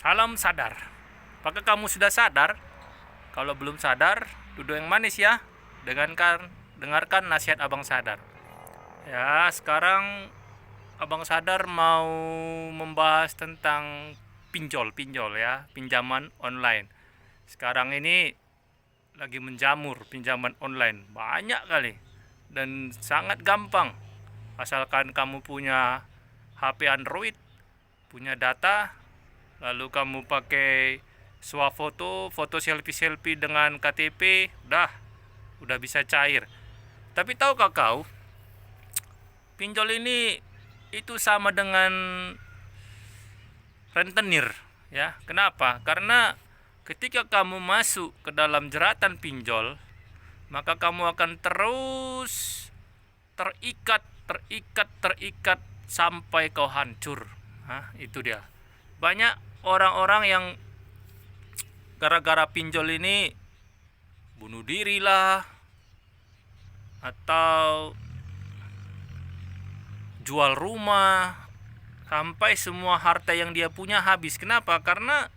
Salam sadar. Apakah kamu sudah sadar? Kalau belum sadar, duduk yang manis ya. Dengarkan nasihat Abang Sadar. Ya, sekarang Abang Sadar mau membahas tentang pinjol ya, pinjaman online. Sekarang ini lagi menjamur pinjaman online, banyak kali dan sangat gampang. Asalkan kamu punya HP Android, punya data, lalu kamu pakai foto selfie dengan KTP, udah bisa cair. Tapi tahukah kau, pinjol ini itu sama dengan rentenir ya. Kenapa? Karena ketika kamu masuk ke dalam jeratan pinjol, maka kamu akan terus terikat sampai kau hancur. Itu dia. Banyak orang-orang yang gara-gara pinjol ini bunuh diri lah, atau jual rumah, sampai semua harta yang dia punya habis. Kenapa? Karena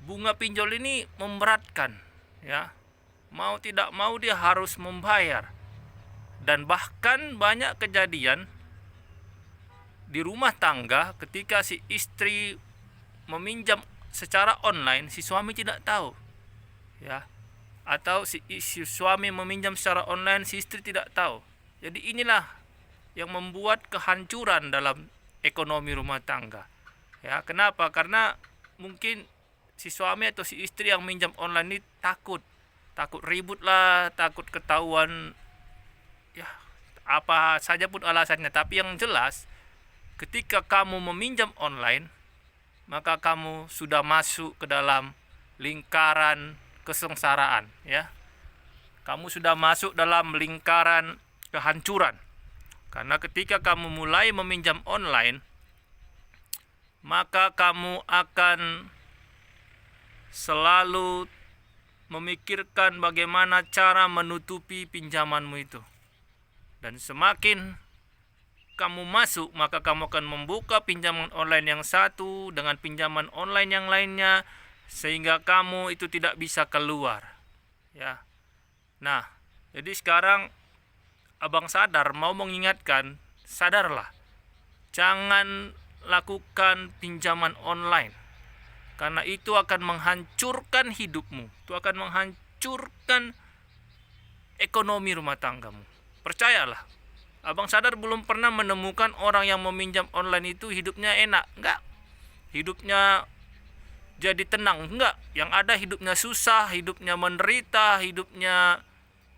bunga pinjol ini memberatkan ya. Mau tidak mau dia harus membayar. Dan bahkan banyak kejadian di rumah tangga ketika si istri meminjam secara online, si suami tidak tahu ya, atau si suami meminjam secara online, si istri tidak tahu. Jadi inilah yang membuat kehancuran dalam ekonomi rumah tangga ya. Kenapa? Karena mungkin si suami atau si istri yang minjam online ini takut ribut lah, takut ketahuan ya, apa saja pun alasannya. Tapi yang jelas, ketika kamu meminjam online, maka kamu sudah masuk ke dalam lingkaran kesengsaraan ya. Kamu sudah masuk dalam lingkaran kehancuran. Karena ketika kamu mulai meminjam online, maka kamu akan selalu memikirkan bagaimana cara menutupi pinjamanmu itu. Dan semakin kamu masuk, maka kamu akan membuka pinjaman online yang satu dengan pinjaman online yang lainnya, sehingga kamu itu tidak bisa keluar ya. Nah, jadi sekarang Abang Sadar mau mengingatkan, sadarlah, jangan lakukan pinjaman online, karena itu akan menghancurkan hidupmu, itu akan menghancurkan ekonomi rumah tanggamu. Percayalah, Abang Sadar belum pernah menemukan orang yang meminjam online itu hidupnya enak. Enggak. Hidupnya jadi tenang. Enggak. Yang ada hidupnya susah, hidupnya menderita, hidupnya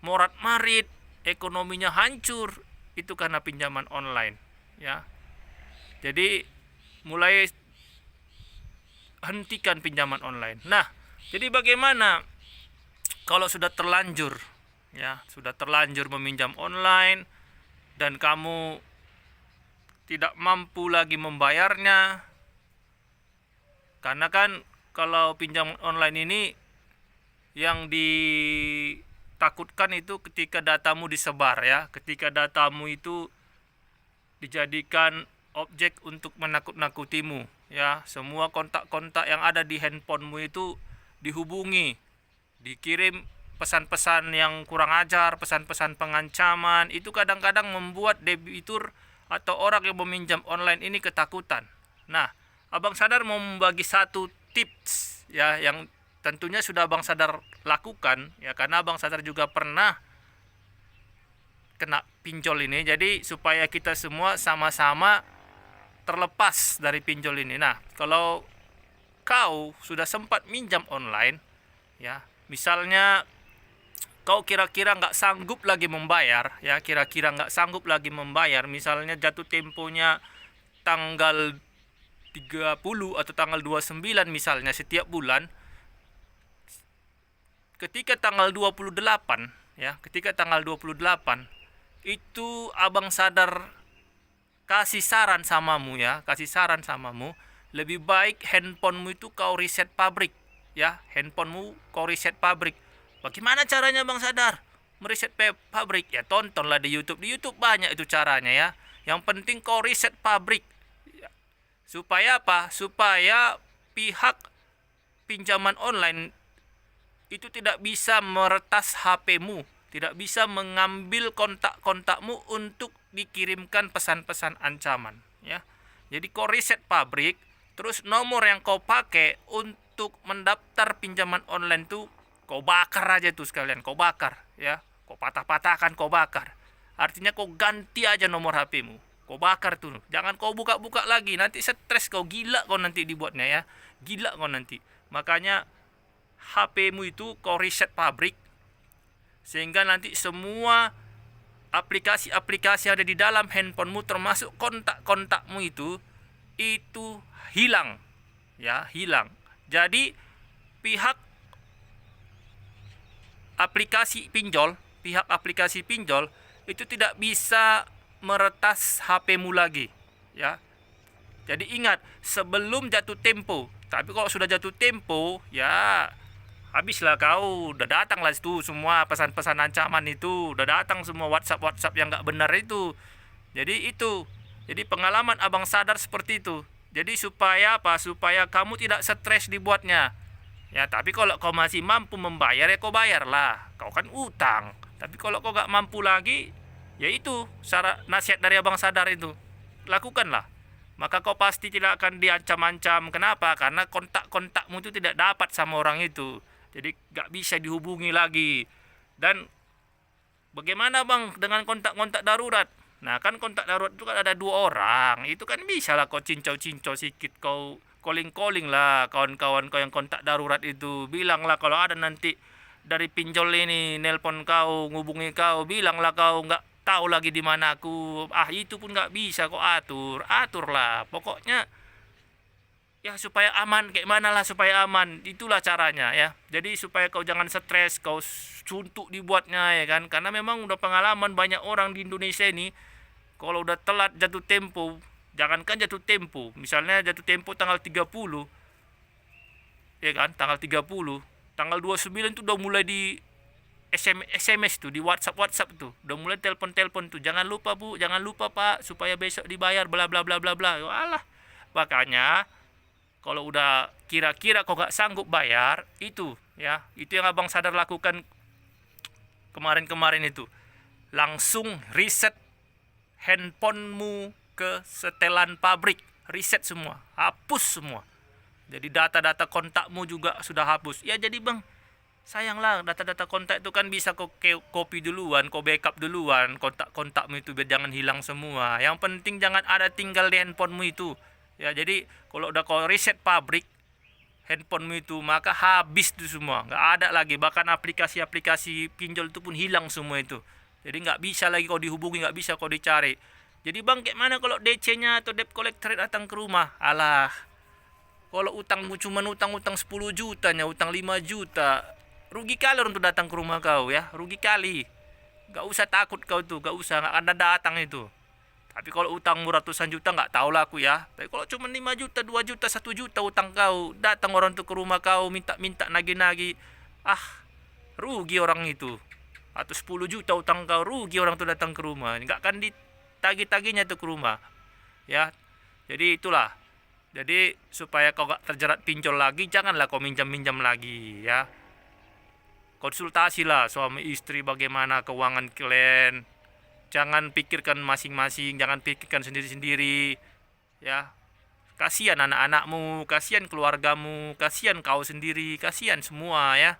morat-marit, ekonominya hancur. Itu karena pinjaman online ya. Jadi mulai hentikan pinjaman online. Nah, jadi bagaimana kalau sudah terlanjur ya, sudah terlanjur meminjam online dan kamu tidak mampu lagi membayarnya? Karena kan kalau pinjaman online ini yang ditakutkan itu ketika datamu disebar ya, ketika datamu itu dijadikan objek untuk menakut-nakutimu ya. Semua kontak-kontak yang ada di handphonemu itu dihubungi, dikirim pesan-pesan yang kurang ajar, pesan-pesan pengancaman. Itu kadang-kadang membuat debitur atau orang yang meminjam online ini ketakutan. Nah, Abang Sadar mau membagi satu tips ya, yang tentunya sudah Abang Sadar lakukan ya, karena Abang Sadar juga pernah kena pinjol ini. Jadi supaya kita semua sama-sama terlepas dari pinjol ini. Nah, kalau kau sudah sempat minjam online ya, misalnya kau kira-kira nggak sanggup lagi membayar ya, misalnya jatuh temponya tanggal 30 atau tanggal 29 misalnya setiap bulan. Ketika tanggal 28 ya, itu Abang Sadar kasih saran samamu, lebih baik handphonemu itu kau reset pabrik ya, Bagaimana caranya Bang Sadar mereset pabrik? Ya tontonlah di YouTube. Di YouTube banyak itu caranya ya. Yang penting kau reset pabrik. Supaya apa? Supaya pihak pinjaman online itu tidak bisa meretas HP-mu, tidak bisa mengambil kontak-kontakmu untuk dikirimkan pesan-pesan ancaman, ya. Jadi kau riset pabrik, terus nomor yang kau pakai untuk mendaftar pinjaman online tuh kau bakar aja tuh sekalian, kau bakar, ya. Kau patah-patahkan, kau bakar. Artinya kau ganti aja nomor HP-mu. Kau bakar tuh. Jangan kau buka-buka lagi. Nanti stres kau, gila kau nanti dibuatnya, ya. Gila kau nanti. Makanya HP-mu itu kau riset pabrik sehingga nanti semua aplikasi-aplikasi yang ada di dalam handphonemu termasuk kontak-kontakmu itu hilang, ya, hilang. Jadi pihak aplikasi pinjol itu tidak bisa meretas HP-mu lagi, ya. Jadi ingat, sebelum jatuh tempo. Tapi kalau sudah jatuh tempo, ya habislah kau. Udah datang lah itu semua pesan-pesan ancaman itu. Udah datang semua WhatsApp yang nggak benar itu. Jadi pengalaman abang sadar seperti itu. Jadi supaya apa? Supaya kamu tidak stres dibuatnya. Ya, tapi kalau kau masih mampu membayar, ya kau bayarlah. Kau kan utang. Tapi kalau kau nggak mampu lagi, ya itu nasihat dari abang sadar itu. Lakukanlah. Maka kau pasti tidak akan diancam-ancam. Kenapa? Karena kontak-kontakmu itu tidak dapat sama orang itu. Jadi nggak bisa dihubungi lagi. Dan bagaimana bang dengan kontak-kontak darurat? Nah kan kontak darurat itu kan ada 2 orang. Itu kan bisa lah kau cincau-cincau sedikit. Kau calling-calling lah kawan-kawan kau yang kontak darurat itu. Bilanglah kalau ada nanti dari pinjol ini nelpon kau, ngubungi kau, bilanglah kau nggak tahu lagi di mana aku. Itu pun nggak bisa kau aturlah. Pokoknya ya supaya aman, kayak mana lah supaya aman. Itulah caranya, ya. Jadi supaya kau jangan stres, kau suntuk dibuatnya, ya kan. Karena memang udah pengalaman banyak orang di Indonesia ini kalau udah telat jatuh tempo, jangankan jatuh tempo, misalnya jatuh tempo tanggal 30, ya kan, tanggal 30, tanggal 29 tuh udah mulai di SMS tuh, di WhatsApp tuh, udah mulai telepon tuh, jangan lupa bu, jangan lupa pak, supaya besok dibayar, bla bla bla bla bla. Alah, makanya kalau udah kira-kira kok gak sanggup bayar, itu yang abang sadar lakukan kemarin itu, langsung riset handphonemu ke setelan pabrik, riset semua, hapus semua. Jadi data-data kontakmu juga sudah hapus. Ya jadi bang, sayanglah data-data kontak itu kan bisa kau copy duluan, kau backup duluan kontak-kontakmu itu biar jangan hilang semua. Yang penting jangan ada tinggal di handphonemu itu. Ya jadi kalau udah kau riset pabrik handphonemu itu, maka habis itu semua, nggak ada lagi. Bahkan aplikasi-aplikasi pinjol itu pun hilang semua itu. Jadi nggak bisa lagi kau dihubungi, nggak bisa kau dicari. Jadi bang, kayak mana kalau DC-nya atau debt collector datang ke rumah? Alah, kalau utangmu cuma utang 10 jutanya, utang 5 juta, rugi kali orang tuh datang ke rumah kau, ya. Rugi kali. Gak usah takut kau tuh, gak usah, gak ada datang itu. Tapi kalau utangmu ratusan juta, gak tahu lah aku, ya. Tapi kalau cuma 5 juta, 2 juta, 1 juta utang kau, datang orang tuh ke rumah kau, minta nagih-nagih. Rugi orang itu. Atau 10 juta utang kau, rugi orang tuh datang ke rumah. Gak akan ditagih-tagihnya tuh ke rumah. Ya. Jadi itulah. Jadi supaya kau gak terjerat pinjol lagi, janganlah kau minjam-minjam lagi, ya. Konsultasilah suami istri bagaimana keuangan kalian. Jangan pikirkan masing-masing, jangan pikirkan sendiri-sendiri, ya. Kasihan anak-anakmu, kasihan keluargamu, kasihan kau sendiri, kasihan semua, ya.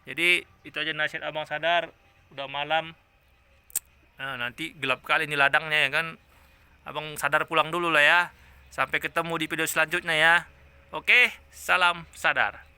Jadi itu aja nasihat abang sadar. Udah malam. Nah, nanti gelap kali ini ladangnya, ya kan. Abang sadar pulang dulu lah, ya. Sampai ketemu di video selanjutnya, ya. Oke, salam sadar.